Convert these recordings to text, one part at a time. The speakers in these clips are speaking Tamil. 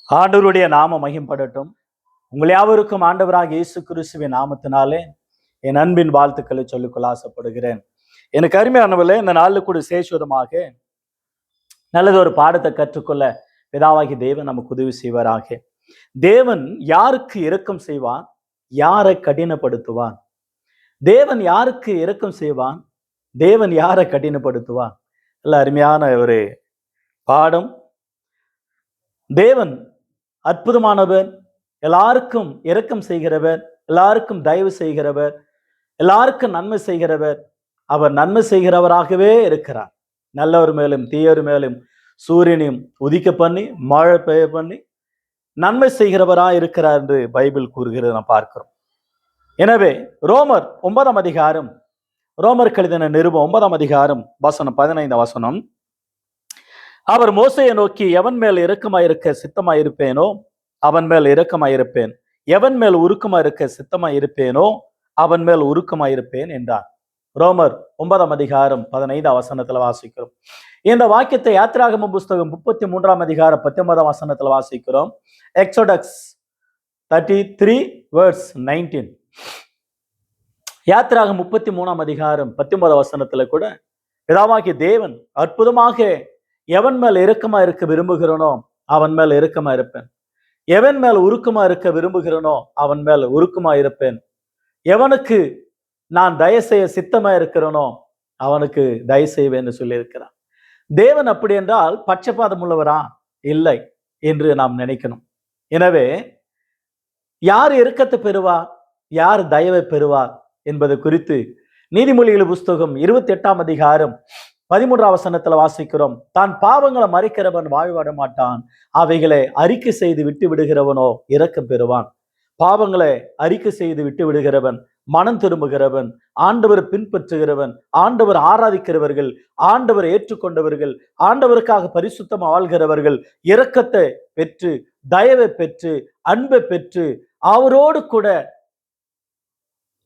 ஆண்டவருடைய நாம மகிம்படட்டும். உங்கள் யாவருக்கும் ஆண்டவராக இயேசு கிறிஸ்துவின் நாமத்தினாலே என் அன்பின் வாழ்த்துக்களை சொல்லிக்கொள்ள ஆசைப்படுகிறேன். எனக்கு அருமையானவர்களே, இந்த நாளில் கூட சேஷுவதமாக நல்லது ஒரு பாடத்தை கற்றுக்கொள்ள பிதாவாகி தேவன் நமக்கு உதவி செய்வாராக. தேவன் யாருக்கு இரக்கம் செய்வான், யாரை கடினப்படுத்துவான்? தேவன் யாருக்கு இரக்கம் செய்வான், தேவன் யாரை கடினப்படுத்துவான்? நல்ல அருமையான ஒரு பாடம். தேவன் அற்புதமானவர், எல்லாருக்கும் இரக்கம் செய்கிறவர், எல்லாருக்கும் தயவு செய்கிறவர், எல்லாருக்கும் நன்மை செய்கிறவர். அவர் நன்மை செய்கிறவராகவே இருக்கிறார். நல்லவர் மேலும் தீயவர் மேலும் சூரியனையும் உதிக்க பண்ணி மழை பெய்ய பண்ணி நன்மை செய்கிறவராக இருக்கிறார் என்று பைபிள் கூறுகிறது நாம் பார்க்கிறோம். எனவே ரோமர் 9ஆம் அதிகாரம், ரோமர் கழுதின நிருபம் 9ஆம் அதிகாரம் வசனம் 15 வசனம், அவர் மோசையை நோக்கி, எவன் மேல் இரக்கமாயிருக்க சித்தமாயிருப்பேனோ அவன் மேல் இரக்கமாயிருப்பேன், எவன் மேல் உருக்கமாயிருக்க சித்தமாயிருப்பேனோ அவன் மேல் உருக்கமாயிருப்பேன் என்றார். ரோமர் 9ஆம் அதிகாரம் 15 வசனத்துல வாசிக்கிறோம். இந்த வாக்கியத்தை யாத்திராகமம் புஸ்தகம் 33ஆம் அதிகாரம் 19ஆம் வசனத்துல வாசிக்கிறோம். Exodus 33 verse 19. யாத்திராகம் 33ஆம் அதிகாரம் 19 வசனத்துல கூட பிதாவாகிய தேவன் அற்புதமாக எவன் மேல் இரக்கமா இருக்க விரும்புகிறனோ அவன் மேல் இரக்கமா இருப்பேன், எவன் மேல் உருக்கமா இருக்க விரும்புகிறனோ அவன் மேல் உருக்கமா இருப்பேன், எவனுக்கு நான் தயவு செய்ய சித்தமா இருக்கிறனோ அவனுக்கு தயவு செய்வேன் சொல்லி இருக்கிறான். தேவன் அப்படி என்றால் பட்சபாதம் உள்ளவரா? இல்லை என்று நாம் நினைக்கணும். எனவே யார் இரக்கத்தை பெறுவார், யார் தயவை பெறுவார் என்பது குறித்து நீதிமொழிகள் புஸ்தகம் 28ஆம் அதிகாரம் 13ஆம் வசனத்துல வாசிக்கிறோம். தான் பாவங்களை மறைக்கிறவன் வாழ்வாட மாட்டான், அவைகளை அறிக்கை செய்து விட்டு விடுகிறவனோ இரக்கம் பெறுவான். பாவங்களை அறிக்கை செய்து விட்டு விடுகிறவன், மனம் திரும்புகிறவன், ஆண்டவர் பின்பற்றுகிறவன், ஆண்டவர் ஆராதிக்கிறவர்கள், ஆண்டவர் ஏற்றுக்கொண்டவர்கள், ஆண்டவருக்காக பரிசுத்தமாக வாழ்கிறவர்கள் இரக்கத்தை பெற்று தயவை பெற்று அன்பை பெற்று அவரோடு கூட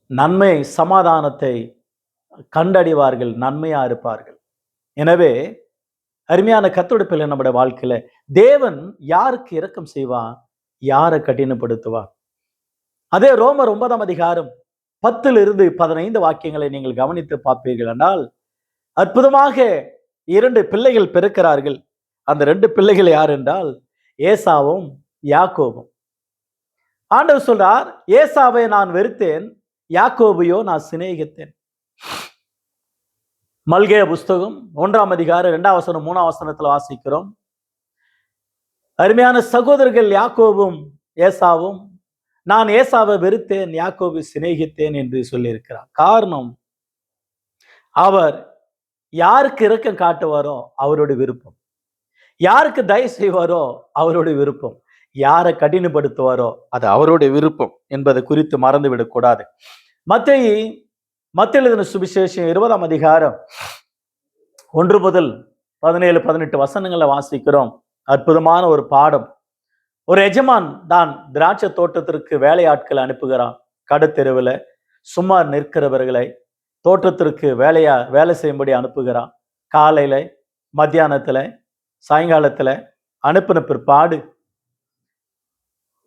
நன்மை சமாதானத்தை கண்டடைவார்கள், நன்மையா இருப்பார்கள். எனவே அருமையான கர்த்தருடைய பிள்ளை, நம்முடைய வாழ்க்கையில தேவன் யாருக்கு இரக்கம் செய்வான், யாரை கடினப்படுத்துவான்? அதே ரோமர் 9ஆம் அதிகாரம் 10 15 வாக்கியங்களை நீங்கள் கவனித்து பார்ப்பீர்கள் என்றால், அற்புதமாக 2 பிள்ளைகள் பிறக்கிறார்கள். அந்த 2 பிள்ளைகள் யார் என்றால் ஏசாவும் யாக்கோபும். ஆண்டவர் சொல்றார், ஏசாவை நான் வெறுத்தேன், யாக்கோபையோ நான் சிநேகித்தேன். மல்கியா புஸ்தகம் 1ஆம் அதிகாரம் 2ஆம் வசனம் 3ஆம் வசனத்துல வாசிக்கிறோம். அருமையான சகோதரர்கள் யாக்கோபும் ஏசாவும், நான் ஏசாவை வெறுத்தேன், யாக்கோபை சிநேகித்தேன் என்று சொல்லியிருக்கிறார். காரணம், அவர் யாருக்கு இரக்கம் காட்டுவாரோ அவருடைய விருப்பம், யாருக்கு தயவு செய்வாரோ அவருடைய விருப்பம், யாரை கடினப்படுத்துவாரோ அது அவருடைய விருப்பம் என்பதை குறித்து மறந்துவிடக் கூடாது. மத்தேயு எழுதின சுவிசேஷம் 20ஆம் அதிகாரம் 1 முதல் 17 18 வசனங்களை வாசிக்கிறோம். அற்புதமான ஒரு பாடம். ஒரு எஜமான் தான் திராட்சை தோட்டத்திற்கு வேலையாட்களை அனுப்புகிறான். கடத்தெருவில் சும்மா நிற்கிறவர்களை தோட்டத்திற்கு வேலை செய்யும்படி அனுப்புகிறான். காலையில, மத்தியானத்துல, சாயங்காலத்துல அனுப்பின பிற்பாடு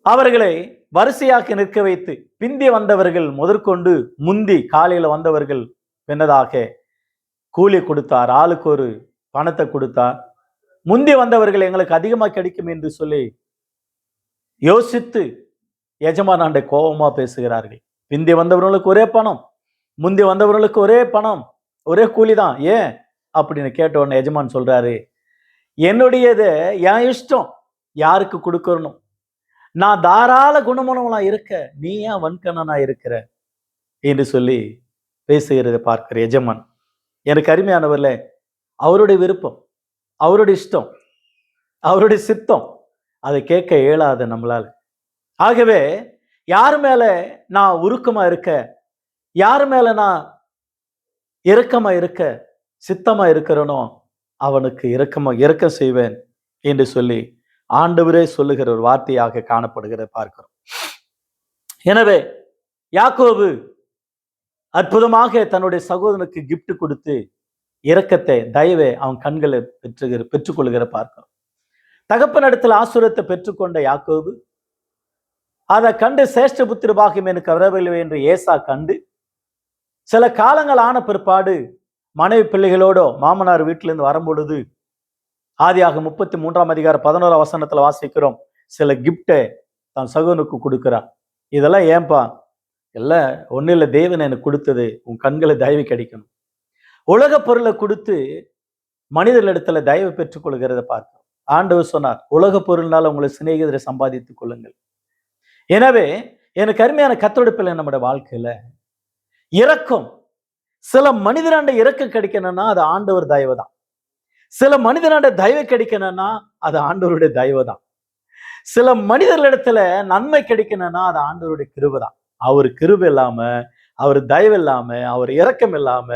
அவர்களை வரிசையாக்கி நிற்க வைத்து பிந்தி வந்தவர்கள் முதற்கொண்டு முந்தி காலையில வந்தவர்கள் பின்னதாக கூலி கொடுத்தார், ஆளுக்கு ஒரு பணத்தை கொடுத்தார். முந்தி வந்தவர்கள் எங்களுக்கு அதிகமாக கிடைக்கும் என்று சொல்லி யோசித்து எஜமானாண்ட கோபமா பேசுகிறார்கள். பிந்தி வந்தவர்களுக்கு ஒரே பணம், முந்தி வந்தவர்களுக்கு ஒரே பணம், ஒரே கூலி தான். ஏன் அப்படின்னு கேட்ட உடனே எஜமான் சொல்றாரு, என்னுடையதை என் இஷ்டம் யாருக்கு கொடுக்கணும், நான் தாராள குணமானவனா இருக்க, நீ ஏன் வன்கணனா இருக்கிற என்று சொல்லி பேசுகிறத பார்க்கிற எஜமான். எனக்கு அருமையானவர்ல, அவருடைய விருப்பம், அவருடைய இஷ்டம், அவருடைய சித்தம், அதை கேட்க இயலாத நம்மளால. ஆகவே யார் மேல நான் உருக்கமா இருக்க, யார் மேல நான் இரக்கமா இருக்க சித்தமா இருக்கிறனோ அவனுக்கு இரக்கம் செய்வேன் என்று சொல்லி ஆண்டவரே சொல்லுகிற ஒரு வார்த்தையாக காணப்படுகிறத பார்க்கிறோம். எனவே யாக்கோபு அற்புதமாக தன்னுடைய சகோதரனுக்கு கிஃப்ட் கொடுத்து இரக்கத்தை தயவை அவன் கண்களை பெற்றுக்கொள்கிற பார்க்கிறோம். தகப்பனிடத்தில் ஆசீர்வாதத்தை பெற்றுக்கொண்ட யாக்கோபு அதை கண்டு சேஷ்ட புத்திர பாக்கியம் எனக்கு வரவில்லை என்று ஏசா கண்டு சில காலங்கள் ஆன பிற்பாடு மனைவி பிள்ளைகளோட மாமனார் வீட்டிலிருந்து வரும்பொழுது ஆதியாக 33 11 வசனத்துல வாசிக்கிறோம், சில கிப்டை தன் சகோனுக்கு கொடுக்கிறார். இதெல்லாம் ஏன்பா? எல்லாம் ஒன்னும் இல்லை, தேவன் எனக்கு கொடுத்தது, உன் கண்களை தயவு கிடைக்கணும். உலக பொருளை கொடுத்து மனிதர்களிடத்துல தயவு பெற்றுக் கொள்கிறத பார்க்கிறோம். ஆண்டவர் சொன்னார், உலக பொருள்னால உங்களை சிநேகிதரை சம்பாதித்துக் கொள்ளுங்கள். எனவே எனக்கு அருமையான கர்த்தருடைய பிள்ளை, நம்முடைய வாழ்க்கையில இரக்கம், சில மனிதராண்ட இரக்கம் கிடைக்கணும்னா அது ஆண்டவர் தயவு தான். சில மனிதனாண்ட தயவு கிடைக்கணும்னா அது ஆண்டவருடைய தயவு தான். சில மனிதர்களிடத்துல நன்மை கிடைக்கணும்னா அது ஆண்டவருடைய கிருபை தான். அவர் கிருபை இல்லாம, அவர் தயவு இல்லாம, அவர் இரக்கம் இல்லாம,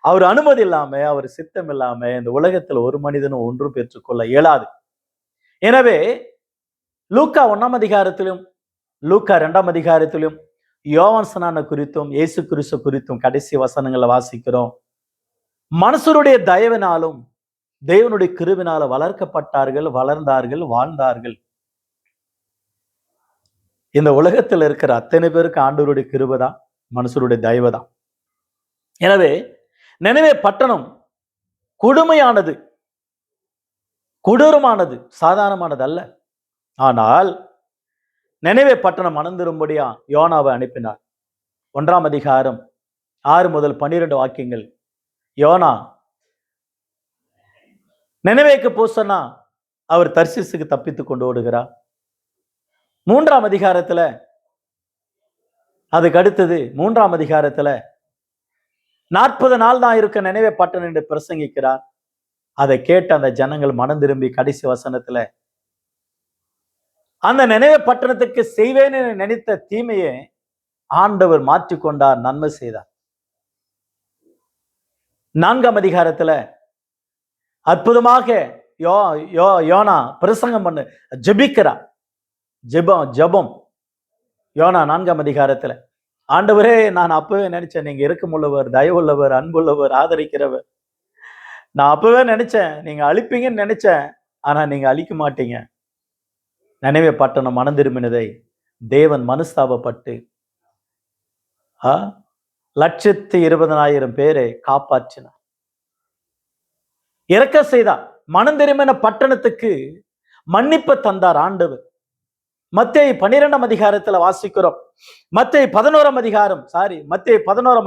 அவர் அனுமதி இல்லாம, அவர் சித்தம் இல்லாம இந்த உலகத்துல ஒரு மனிதனும் ஒன்றும் பெற்றுக்கொள்ள இயலாது. எனவே லூக்கா 1 அதிகாரத்திலும் லூக்கா 2 அதிகாரத்திலும் யோவான் ஸ்நான குறித்தும் இயேசு கிறிஸ்து குறித்தும் கடைசி வசனங்களை வாசிக்கிறோம். மனுஷருடைய தயவினாலும் தேவனுடைய கிருபினால வளர்க்கப்பட்டார்கள், வளர்ந்தார்கள், வாழ்ந்தார்கள். இந்த உலகத்தில் இருக்கிற அத்தனை பேருக்கு ஆண்டவருடைய கிருபை தான், மனுஷருடைய தயவு தான். எனவே நினைவே பட்டணம் கொடுமையானது, கொடூரமானது, சாதாரணமானது அல்ல. ஆனால் நினைவே பட்டணம் மனம் திரும்பும்படியா யோனாவை அனுப்பினார். 1 அதிகாரம் 6 முதல் 12 வாக்கியங்கள். யோனா நினைவேக்கு போ சொன்னா அவர் தர்சீசுக்கு தப்பித்து கொண்டு ஓடுகிறார். 3 அதிகாரத்துல அதுக்கு அடுத்தது 3 அதிகாரத்துல 40 நாள் தான் இருக்க நினைவே பட்டணம் என்று பிரசங்கிக்கிறார். அதை கேட்டு அந்த ஜனங்கள் மனம் திரும்பி கடைசி வசனத்துல அந்த நினைவே பட்டணத்துக்கு செய்வேன்னு நினைத்த தீமையை ஆண்டவர் மாற்றிக்கொண்டார், நன்மை செய்தார். 4 அதிகாரத்துல அற்புதமாக யோனா பிரசங்கம் பண்ணு ஜெபிக்கிறார். ஜெபம் யோனா 4 அதிகாரத்துல. ஆண்டவரே, நான் அப்பவே நினைச்சேன் நீங்க இரக்கமுள்ளவர், தயவுள்ளவர், அன்புள்ளவர், ஆதரிக்கிறவர். நான் அப்பவே நினைச்சேன் நீங்க அழிப்பீங்கன்னு நினைச்சேன், ஆனா நீங்க அழிக்க மாட்டீங்க. நினைவே பட்டணம் மனம் திரும்பினதை தேவன் மனஸ்தாபப்பட்டு 120,000 பேரை காப்பாற்றினார், இறக்க செய்தார். மனம் திரும்பின பட்டணத்துக்கு மன்னிப்பு தந்தார் ஆண்டவர். மத்தேயு 12 அதிகாரத்துல வாசிக்கிறோம். மத்தேயு 11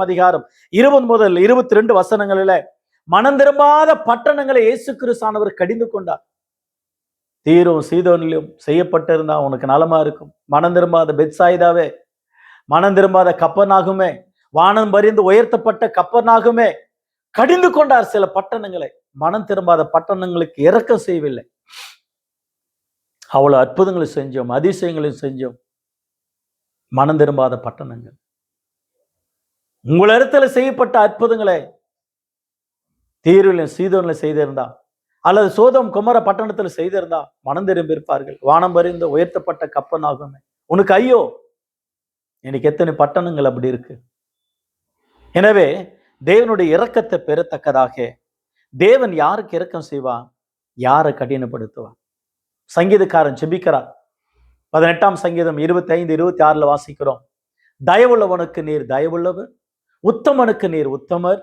அதிகாரம் 20 முதல் 22 வசனங்களில மனம் திரும்பாத பட்டணங்களை இயேசு கிறிஸ்துவானவர் கடிந்து கொண்டார். தீரும் சீதோனிலும் செய்யப்பட்டிருந்தா உனக்கு நலமா இருக்கும். மனம் திரும்பாத பெத்சாயிதாவே, மனம் திரும்பாத கப்பர்நாகுமே, வானம் பரிந்து உயர்த்தப்பட்ட கப்பர்நாகுமே, கடிந்து கொண்டார் சில பட்டணங்களை. மனம் திரும்பாத பட்டணங்களுக்கு இரக்கம் செய்யவில்லை. அவ்வளவு அற்புதங்களை செஞ்சோம், அதிசயங்களையும் செஞ்சோம். மனம் திரும்பாத பட்டணங்கள். உங்கள் இடத்துல செய்யப்பட்ட அற்புதங்களை தீருவிலும் சீதோனிலும் செய்திருந்தா, அல்லது சோதம் குமர பட்டணத்தில் செய்திருந்தா மனம் திரும்பி இருப்பார்கள். வானம் பரிந்து உயர்த்தப்பட்ட கப்பனாகுமே, உனக்கு ஐயோ. இன்னைக்கு எத்தனை பட்டணங்கள் அப்படி இருக்கு. எனவே தேவனுடைய இரக்கத்தை பெறத்தக்கதாக தேவன் யாருக்கு இரக்கம் செய்வான், யாரை கடினப்படுத்துவான்? சங்கீதக்காரன் ஜெபிக்கிறார். 18 சங்கீதம் 25, 26 வாசிக்கிறோம். தயவுள்ளவனுக்கு நீர் தயவுள்ளவர், உத்தமனுக்கு நீர் உத்தமர்,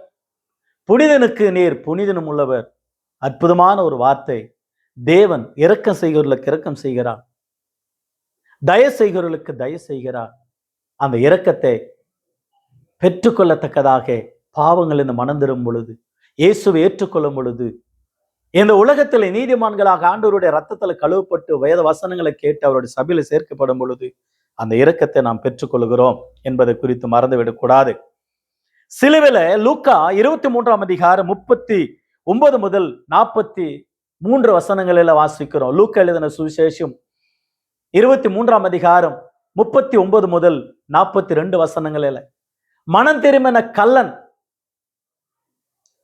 புனிதனுக்கு நீர் புனிதனும் உள்ளவர். அற்புதமான ஒரு வார்த்தை. தேவன் இரக்கம் செய்கிறவர்களுக்கு இரக்கம் செய்கிறார், தயவு செய்கிறவர்களுக்கு தயவு செய்கிறார். அந்த இரக்கத்தை பெற்றுக்கொள்ளத்தக்கதாக பாவங்கள் இந்த மனம் திரும்பும் பொழுது, இயேசுவை ஏற்றுக்கொள்ளும் பொழுது, இந்த உலகத்தில் நீதிமான்களாக ஆண்டவருடைய ரத்தத்துல கழுவப்பட்டு வேத வசனங்களை கேட்டு அவருடைய சபையில சேர்க்கப்படும் பொழுது அந்த இரக்கத்தை நாம் பெற்றுக்கொள்கிறோம் என்பதை குறித்து மறந்துவிடக்கூடாது. சிலுவையில லூக்கா 23 அதிகாரம் 39 முதல் 43 வசனங்களில வாசிக்கிறோம். லூக்கா எழுதின சுவிசேஷம் 23 அதிகாரம் 39 முதல் 42 வசனங்களில மனம் திரும்பின கள்ளன்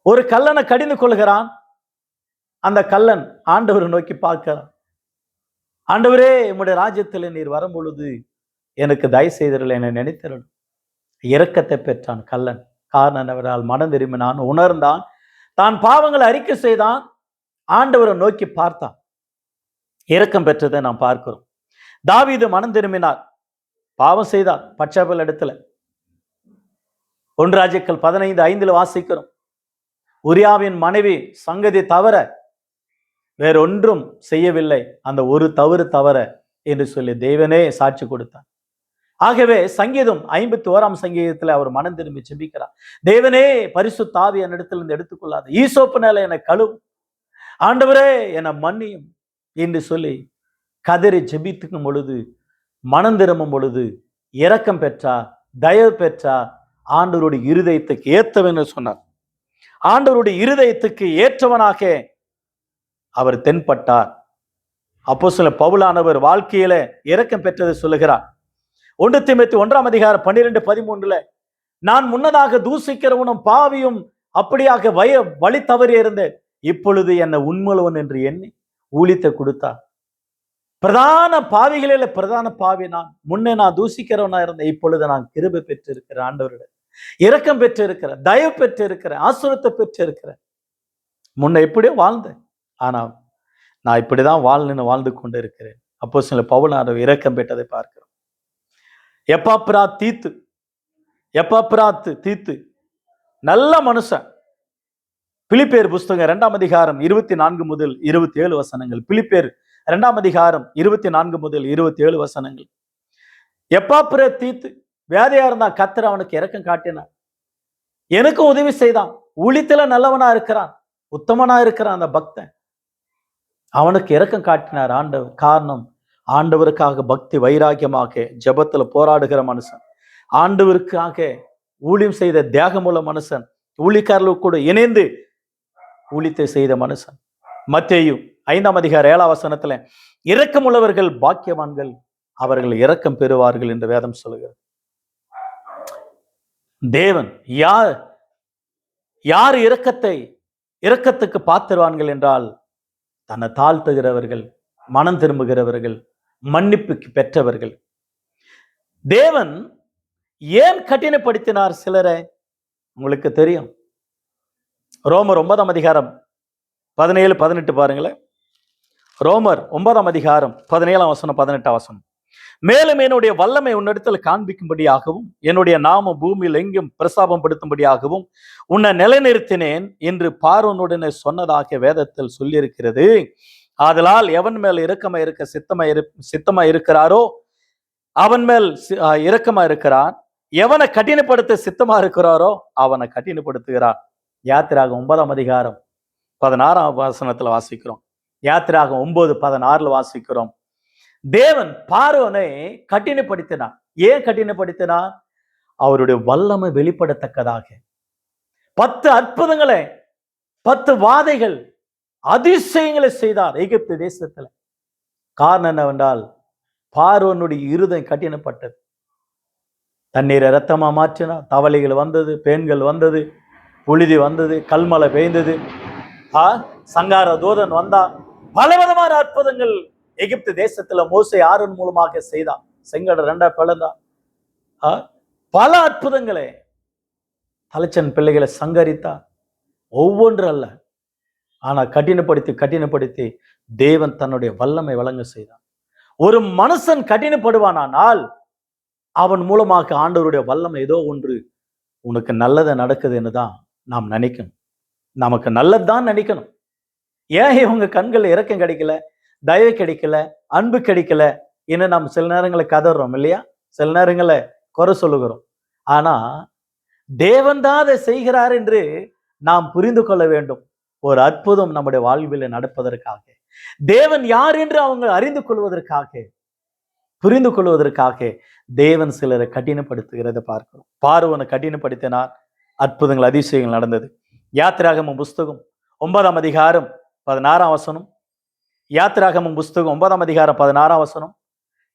ஒரு கள்ளனை கடிந்து கொள்கிறான். அந்த கள்ளன் ஆண்டவரை நோக்கி பார்க்கிறான். ஆண்டவரே, உம்முடைய ராஜ்யத்தில் நீர் வரும் பொழுது எனக்கு தயவு செய்தீர்கள், என்னை நினைத்திரணும். இரக்கத்தை பெற்றான் கள்ளன். காரணம் அவரால் மனம் திரும்பினான், உணர்ந்தான், தான் பாவங்களை அறிக்கை செய்தான், ஆண்டவரை நோக்கி பார்த்தான். இரக்கம் பெற்றதை நாம் பார்க்கிறோம். தாவீது மனம் திரும்பினார், பாவம் செய்தார் பட்சேபல் இடத்துல. 1 ராஜாக்கள் 15:5 வாசிக்கிறோம். உரியாவின் மனைவி சங்கதி தவிர வேறொன்றும் செய்யவில்லை, அந்த ஒரு தவறு தவிர என்று சொல்லி தேவனே சாட்சி கொடுத்தார். ஆகவே சங்கீதம் 51 சங்கீதத்தில் அவர் மனம் திரும்பி ஜெபிக்கிறார். தேவனே பரிசுத்த ஆவி என்னிடத்திலிருந்து எடுத்துக்கொள்ளாது, ஈசோப்பினால என்னை கழுவும், ஆண்டவரே என்னை மன்னியும் என்று சொல்லி கதறி ஜெபித்துக்கும் பொழுது, மனம் திரும்பும் பொழுது இரக்கம் பெற்றார், தயவு பெற்றார். ஆண்டவருடைய இருதயத்துக்கு ஏற்றவன் சொன்னார். ஆண்டவருடைய இருதயத்துக்கு ஏற்றவனாக அவர் தென்பட்டார். அப்போஸ்தலன் பவுலானவர் வாழ்க்கையில இரக்கம் பெற்றதை சொல்லுகிறார். 1 தீமோத்தேயு 1:12-13 நான் முன்னதாக தூசிக்கிறவனும் பாவியும் அப்படியாக வழி தவறி இருந்தேன், இப்பொழுது என்னை உண்மையுள்ளவன் என்று எண்ணி ஊழியத்தை கொடுத்தார். பிரதான பாவிகளில பிரதான பாவி நான். முன்னே நான் தூசிக்கிறவனா இருந்தேன், இப்பொழுது நான் கிருபை பெற்றிருக்கிறேன், ஆண்டவரிடம் இரக்கம் பெற்று இருக்கிறேன், தயவு பெற்று இருக்கிறேன், ஆசீர்வாதத்தை பெற்று இருக்கிறேன். முன்ன எப்படியோ வாழ்ந்தேன், ஆனா நான் இப்படிதான் வாழ்ந்து கொண்டு இருக்கிறேன். அப்போஸ்தலன் பவுல் இரக்கம் பெற்றதை பார்க்கிறோம். எப்பாப்ராத்து தீத்து நல்ல மனுஷன். பிலிப்பியர் புஸ்தகம் 2:24-27 பிலிப்பியர் 2:24-27 எப்பாப்ரா தீத்து வேதையா இருந்தா கர்த்தர் அவனுக்கு இரக்கம் காட்டினார், எனக்கும் உதவி செய்தான், ஊழியத்துல நல்லவனா இருக்கிறான், உத்தமனா இருக்கிறான். அந்த பக்தன் அவனுக்கு இரக்கம் காட்டினார் ஆண்டவர். காரணம், ஆண்டவருக்காக பக்தி வைராக்கியமாக ஜெபத்துல போராடுகிற மனுஷன், ஆண்டவருக்காக ஊழியம் செய்த தியாகமுள்ள மனுஷன், ஊழியக்காரர்களுக்கு கூட இணைந்து ஊழியத்தை செய்த மனுஷன். மத்தேயு 5:7 இரக்கமுள்ளவர்கள் பாக்கியவான்கள், அவர்கள் இரக்கம் பெறுவார்கள் என்று வேதம் சொல்லுகிறது. தேவன் யார் இரக்கத்துக்கு பாத்திருவான்கள் என்றால், தன்னை தாழ்த்துகிறவர்கள், மனம் திரும்புகிறவர்கள், மன்னிப்புக்கு பெற்றவர்கள். தேவன் ஏன் கடினப்படுத்தினார் சிலரை? உங்களுக்கு தெரியும். ரோமர் 9:17-18 பாருங்களேன். ரோமர் 9:17-18 மேலும் என்னுடைய வல்லமை உன்னிடத்தில் காண்பிக்கும்படியாகவும் என்னுடைய நாமம் பூமியில் எங்கும் பிரசாபம் படுத்தும்படியாகவும் உன்னை நிலைநிறுத்தினேன் என்று பார்வோனுடனே சொன்னதாக வேதத்தில் சொல்லியிருக்கிறது. ஆதலால் எவன் மேல் இரக்கமா இருக்க சித்தமா இருக்கிறாரோ அவன் மேல் இரக்கமா இருக்கிறான், எவனை கடினப்படுத்த சித்தமா இருக்கிறாரோ அவனை கடினப்படுத்துகிறான். யாத்திராகம் 9:16 வாசிக்கிறோம். யாத்திராகம் 9:16 வாசிக்கிறோம். தேவன் பார்வோனை கடினப்படுத்தினார். ஏன் கடினப்படுத்தினார்? அவருடைய வல்லமை வெளிப்படத்தக்கதாக 10 அற்புதங்களை, 10 வாதைகள், அதிசயங்களை செய்தார் எகிப்து தேசத்துல. காரணம் என்னவென்றால், பார்வோனுடைய இருதயம் கடினப்பட்டது. தண்ணீரை ரத்தமா மாற்றினார், தவளைகள் வந்தது, பேன்கள் வந்தது, புழுதி வந்தது, கல்மலை பெய்ந்தது, சங்கார தூதன் வந்தார். பலவிதமான அற்புதங்கள் எகிப்து தேசத்துல மோசே ஆரோன் மூலமாக செய்தான். செங்கடல் 2 பிளந்தான். பல அற்புதங்களை, தலைச்சன் பிள்ளைகளை சங்கரித்தார். ஒவ்வொன்று அல்ல, ஆனா கடினப்படுத்தி தேவன் தன்னுடைய வல்லமை வழங்க செய்தான். ஒரு மனுஷன் கடினப்படுவானால் அவன் மூலமாக ஆண்டவருடைய வல்லமை ஏதோ ஒன்று உனக்கு நல்லதை நடக்குதுன்னு தான் நாம் நினைக்கணும். நமக்கு நல்லதுதான் நினைக்கணும். ஏன் இவங்க கண்கள் இரக்கம் கிடைக்கல, தயவு கிடைக்கல, அன்பு கிடைக்கல என்று நாம் சில நேரங்களில் கதறோம் இல்லையா? சில நேரங்களில் குறை சொல்லுகிறோம். ஆனா தேவன் தான் அதை செய்கிறார் என்று நாம் புரிந்து கொள்ள வேண்டும். ஒரு அற்புதம் நம்முடைய வாழ்வில் நடப்பதற்காக, தேவன் யார் என்று அவங்க அறிந்து கொள்வதற்காக, புரிந்து கொள்வதற்காக தேவன் சிலரை கடினப்படுத்துகிறதை பார்க்கிறோம். பார்வோனை கடினப்படுத்தினார், அற்புதங்கள் அதிசயங்கள் நடந்தது. யாத்திராகமம் புஸ்தகம் 9:16 யாத்திராகமம் புஸ்தகம் 9:16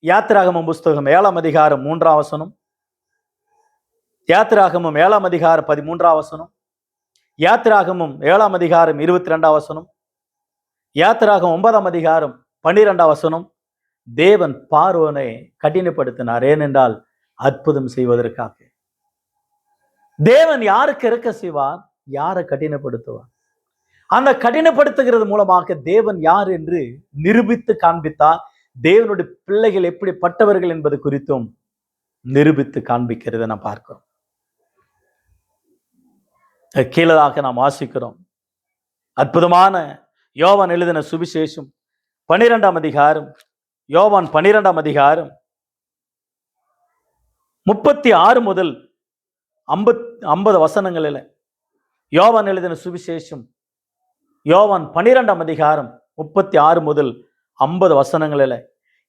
யாத்திராகமம் புஸ்தகம் 7:3 யாத்திராகமம் 7:13 யாத்திராகமம் 7:22 யாத்திராகம் 9:12 தேவன் பார்வோனை கடினப்படுத்தினார். ஏனென்றால் அற்புதம் செய்வதற்காக. தேவன் யாருக்கு இரக்கம் செய்வார், யாரை கடினப்படுத்துவார்? அந்த கடினப்படுத்துகிறது மூலமாக தேவன் யார் என்று நிரூபித்து காண்பித்தார். தேவனுடைய பிள்ளைகள் எப்படிப்பட்டவர்கள் என்பது குறித்தும் நிரூபித்து காண்பிக்கிறத நாம் பார்க்கிறோம். கீழதாக நாம் வாசிக்கிறோம். அற்புதமான யோவான் எழுதின சுவிசேஷம் 12ஆம் அதிகாரம், யோவான் 12ஆம் அதிகாரம் 36 முதல் 50 வசனங்களில் யோவான் எழுதின சுவிசேஷம் யோவான் 12ஆம் அதிகாரம் 36 முதல் 50 வசனங்களில்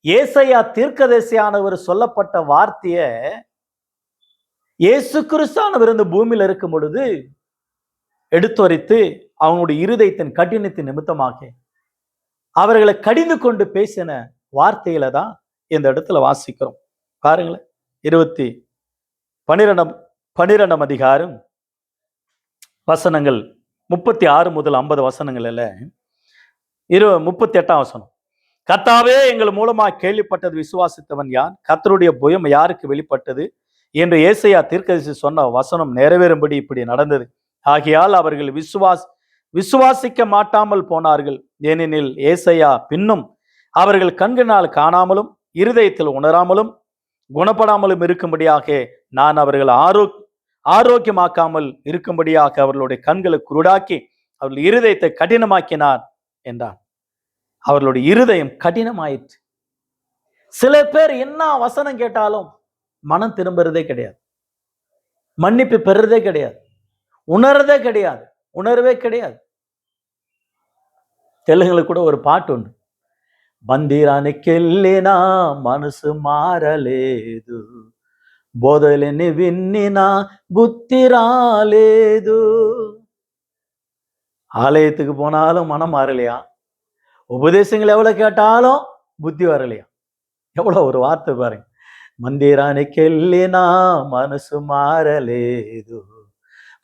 ஏசாயா தீர்க்கதரிசியானவர் சொல்லப்பட்ட வார்த்தைய இயேசு கிறிஸ்தானவர் இந்த பூமியில் இருக்கும் பொழுது எடுத்துரைத்து அவனுடைய இருதயத்தின் கடினத்தின் நிமித்தமாக அவர்களை கடிந்து கொண்டு பேசின வார்த்தையில தான் இந்த இடத்துல வாசிக்கிறோம். பாருங்களேன், 12ஆம் அதிகாரம் வசனங்கள் 36 முதல் 50 வசனங்கள்ல 38ஆம் வசனம். கர்த்தாவே, எங்கள் மூலமாக கேள்விப்பட்டது விசுவாசித்தவன் யார்? கர்த்தருடைய புயம் யாருக்கு வெளிப்பட்டது என்று ஏசாயா தீர்க்கதரிசி சொன்ன வசனம் நிறைவேறும்படி இப்படி நடந்தது. ஆகையால் அவர்கள் விசுவாசிக்க மாட்டாமல் போனார்கள். ஏனெனில் ஏசாயா பின்னும் அவர்கள் கண்களினால் காணாமலும் இருதயத்தில் உணராமலும் குணப்படாமலும் இருக்கும்படியாக நான் அவர்கள் ஆரோக்கியமாக்காமல் இருக்கும்படியாக அவர்களுடைய கண்களை குருடாக்கி அவர்கள் இருதயத்தை கடினமாக்கினார் என்றான். அவர்களுடைய இருதயம் கடினமாயிற்று. சில பேர் என்ன வசனம் கேட்டாலும் மனம் திரும்புறதே கிடையாது, மன்னிப்பு பெறுறதே கிடையாது, உணர்வே கிடையாது. தெலுங்குல கூட ஒரு பாட்டு உண்டு, బందిరానికెళ్ళినా మనసు మారలేదు, బోధలని విన్నినా புத்தி ராலேது. ஆலயத்துக்கு போனாலும் மனம் மாறலையா, உபதேசங்கள் எவ்வளவு கேட்டாலும் புத்தி வரலையா. எவ்வளவு ஒரு வார்த்தை பாருங்க, మందిరానికెళ్ళినా మనసు మారలేదు,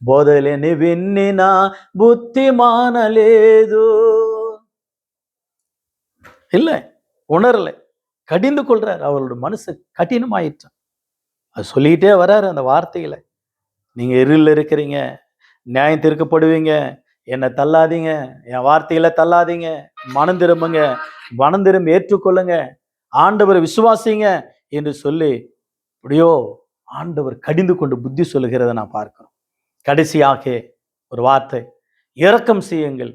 బోధలని విన్నినా புத்தி மானలేదు. இல்லை, உணரல, கடிந்து கொள்றார். அவரோட மனசு கடினமாயிற்று. அது சொல்லிக்கிட்டே வர்றாரு அந்த வார்த்தைகளை. நீங்க இருளில் இருக்கிறீங்க, நியாயம் தீர்க்கப்படுவீங்க, என்னை தள்ளாதீங்க, என் வார்த்தைகளை தள்ளாதீங்க, மனம் திரும்புங்க, மனம் திரும்பி ஏற்றுக்கொள்ளுங்க, ஆண்டவர் விசுவாசிங்க என்று சொல்லி அப்படியோ ஆண்டவர் கடிந்து கொண்டு புத்தி சொல்லுகிறத நான் பார்க்கிறோம். கடைசியாக ஒரு வார்த்தை, இரக்கம் செய்யுங்கள்,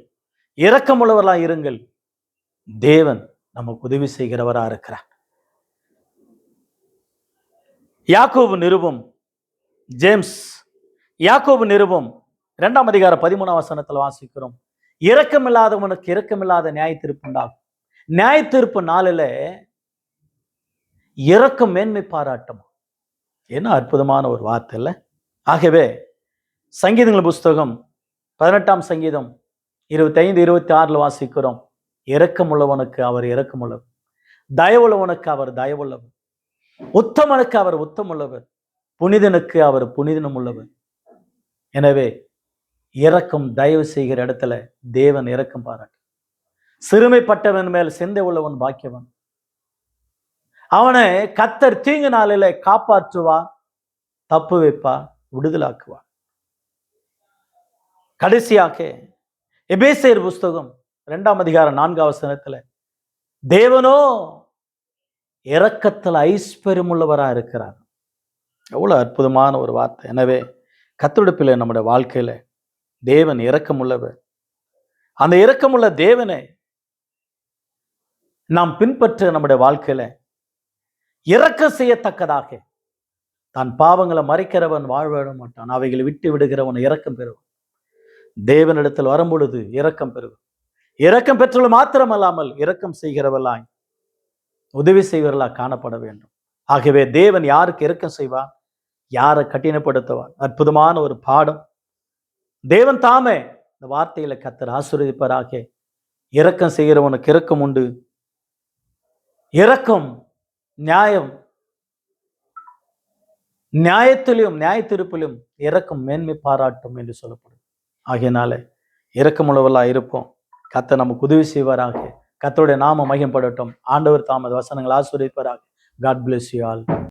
இரக்கமுள்ளவர்களாக இருங்கள், தேவன் நமக்கு உதவி செய்கிறவரா இருக்கிறார். யாக்கோபு நிருபம், ஜேம்ஸ் யாக்கோபு நிருபம் 2ஆம் அதிகாரம் 13ஆம் வசனத்தில் வாசிக்கிறோம், இரக்கமில்லாதவனுக்கு இரக்கமில்லாத நியாய தீர்ப்பு உண்டாகும். நியாய தீர்ப்பு நாளில இரக்கம் மேன்மை பாராட்டும். என்ன அற்புதமான ஒரு வார்த்தை இல்லை? ஆகவே சங்கீதங்கள் புஸ்தகம் 18ஆம் சங்கீதம் 25, 26 வாசிக்கிறோம், இரக்கமுள்ளவனுக்கு அவர் இரக்கமுள்ளவர், தயவுள்ளவனுக்கு அவர் தயவுள்ளவர், உத்தமனுக்கு அவர் உத்தமுள்ளவர், புனிதனுக்கு அவர் புனிதனும் உள்ளவர். எனவே இரக்கம் தயவு செய்கிற இடத்துல தேவன் இரக்கம் பாராட்டு. சிறுமைப்பட்டவன் மேல் சிந்தை உள்ளவன் பாக்கியவன். அவனை கர்த்தர் தீங்கு நாளில காப்பாற்றுவா, தப்பு வைப்பா, விடுதலாக்குவா. கடைசியாக எபேசியர் புஸ்தகம் 2ஆம் அதிகாரம் 4ஆம் வசனத்துல தேவனோ இரக்கத்தில் ஐஸ்வர்யம் உள்ளவரா இருக்கிறார். எவ்வளவு அற்புதமான ஒரு வார்த்தை. எனவே கர்த்தருடைய பிள்ளை நம்முடைய வாழ்க்கையில தேவன் இரக்கம் உள்ளவர். அந்த இரக்கமுள்ள தேவனை நாம் பின்பற்ற நம்முடைய வாழ்க்கையில இரக்கம் செய்யத்தக்கதாக, தான் பாவங்களை மறைக்கிறவன் வாழ்விட மாட்டான், அவைகளை விட்டு விடுகிறவன் இரக்கம் பெறுவான். தேவனிடத்தில் வரும்பொழுது இரக்கம் பெறுவான். இரக்கம் பெற்றுள்ள மாத்திரமல்லாமல் இரக்கம் செய்கிறவர்களாய் உதவி செய்வர்களாக காணப்பட வேண்டும். ஆகவே தேவன் யாருக்கு இரக்கம் செய்வார், யாரை கடினப்படுத்துவார்? அற்புதமான ஒரு பாடம். தேவன் தாமே இந்த வார்த்தையில கர்த்தர் ஆசீர்வதிப்பாராக. இரக்கம் செய்கிறவனுக்கு இரக்கம் உண்டு, இரக்கம் நியாயம், நியாயத்திலும் நியாய தீர்ப்பிலும் இரக்கம் மேன்மை பாராட்டும் என்று சொல்லப்படும். ஆகையினால இரக்கமுள்ளவர்களா இருப்போம். கர்த்தர் நமக்கு உதவி செய்வாராக. கர்த்தருடைய நாமம் மகிமைப்படட்டும். ஆண்டவர் தாமது வசனங்கள் ஆசீர்வதிப்பாராக. God bless you all.